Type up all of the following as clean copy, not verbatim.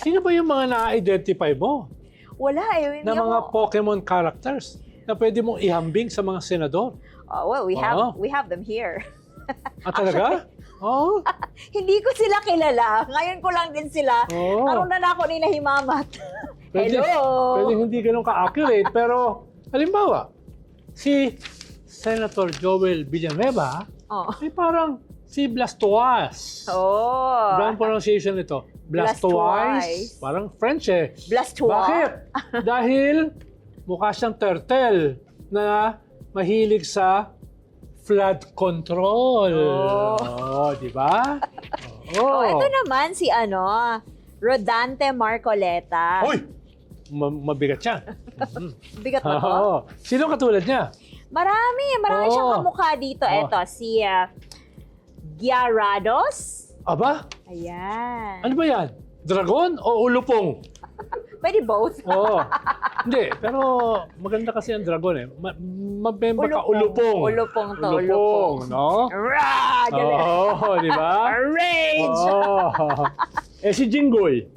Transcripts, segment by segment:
Sino ba yung mga na-identify mo Wala eh. na mga Pokemon characters na pwede mong ihambing sa mga senador? Well, we have them here. Ah, talaga? Oo. Hindi ko sila kilala. Ngayon ko lang din sila. Oo. Karoon na ako ni Nahimamat. Pwede Hello! hindi ganun ka-accurate, pero halimbawa, si Senator Joel Villanueva Oh. ay parang si Blastoise. Oh. Ang pronunciation nito. Blastoise. Blastoise. Parang French eh. Blastoise. Bakit? Dahil mukha siyang turtle na mahilig sa flood control. Oh. Di ba? Oh, ito naman si Rodante Marcoleta. Hoy! Mabigat siya. Bigat ba to? Oo. Sino katulad niya? Marami siyang kamukha dito. Ito, si Gyarados. Aba? Ayan. Ano ba yan? Dragon o ulupong? Pwede both. Oo. Hindi, pero maganda kasi ang dragon eh. Mabemba ka ulupong. Ulupong to, Ulupong, no? Rah! Ganun. Oo, di ba? Rage! Oo. Eh si Jinggoy,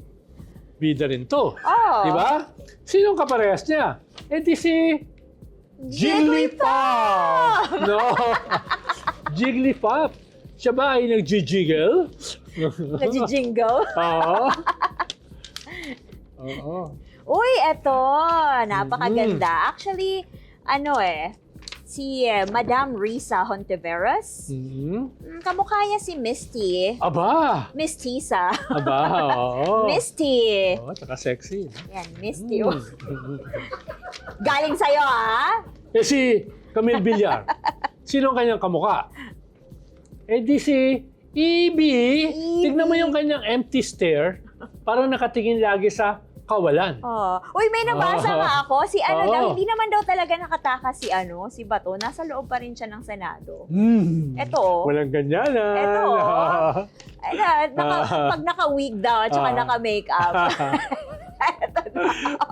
bida rin to. Oh. Di ba? Sinong kaparehas niya? Eh di si Jigglypuff! No? Jigglypuff. Siya ba ay nag-jiggle? Nag-jingle. Oo. Oo. Uy, eto. Napakaganda. Actually, si Madam Risa Hontiveros. Kamukha niya si Misty. Aba! Mistisa. Aba, oo. Misty. Oo, tsaka sexy. Yan, Misty. Oh. Galing sa'yo, ah. Eh si Camille Villar, sino ang kanyang kamukha? Eh di si Evie. Tignan mo yung kanyang empty stare. Parang nakatingin lagi sa kawalan. Oh. Uy, may nabasa nga ako. Si daw, Oh. hindi naman daw talaga nakataka si Bato. Nasa loob pa rin siya ng Senado. Eto, oh. Walang ganyan ah. Eto, pag naka-wig daw at saka naka-makeup. Eto na.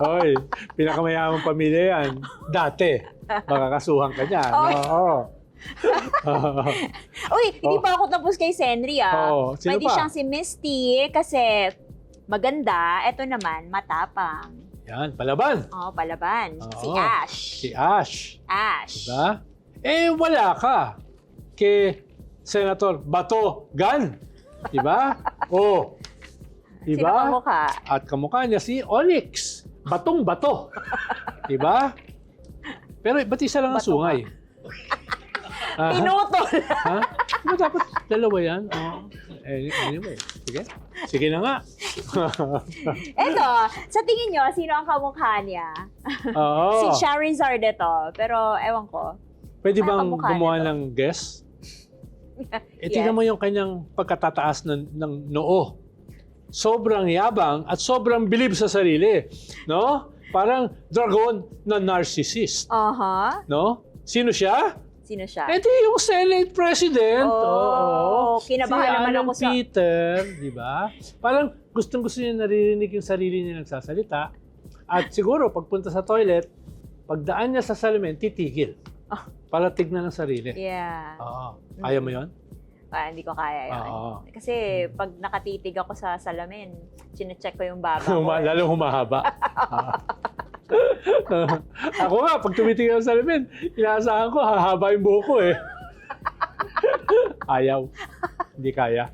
Hoy, pinakamayamang pamilya yan. Dati, makakasuhan ka niyan. Oy. Oo. Uy, hindi pa ako tapos kay Senri, ah. Oh, sino Pwede pa? siyang si Misty kasi maganda. Eto naman, matapang. Yan, palaban. Oh, palaban. Oo. Si Ash. Si Ash. Ash. Diba? Eh, wala ka kay Senator Bato Gan. Diba? Oh. Sino Diba? kamukha? At kamukha niya si Onyx. Batong bato. Diba? Pero ba't isa lang ang Bato sungay? Ah, Pinutol. ha? Diba dapat dalawa yan? Oh. Anyway, sige. Sige na nga. Eto, sa tingin nyo, sino ang kamukha niya? Oo. Si Charizard ito. Pero, ewan ko. Pwede Ano bang kamukha gumawa nito? ng guess? Tingnan mo yung kanyang pagkatataas ng noo. Sobrang yabang at sobrang bilib sa sarili. No? Parang dragon na narcissist. Aha. No? Sino siya? Sino siya? Eh di yung Senate President. Oh, kinabahan si naman Alan ako sa... Peter, di ba? Parang gustong-gusto niya naririnig yung sarili niya nagsasalita. At siguro, pagpunta sa toilet, pagdaan niya sa salamin, titigil. Para tignan ng sarili. Yeah. Oo. Kaya mo yun? Hindi ko kaya yun. Oo. Kasi pag nakatitig ako sa salamin, chinecheck ko yung baba ko. Lalo humahaba. Ako nga, pag tumitingin sa salamin, inaasahan ko, hahaba yung buhok ko eh. Ayaw. Hindi kaya.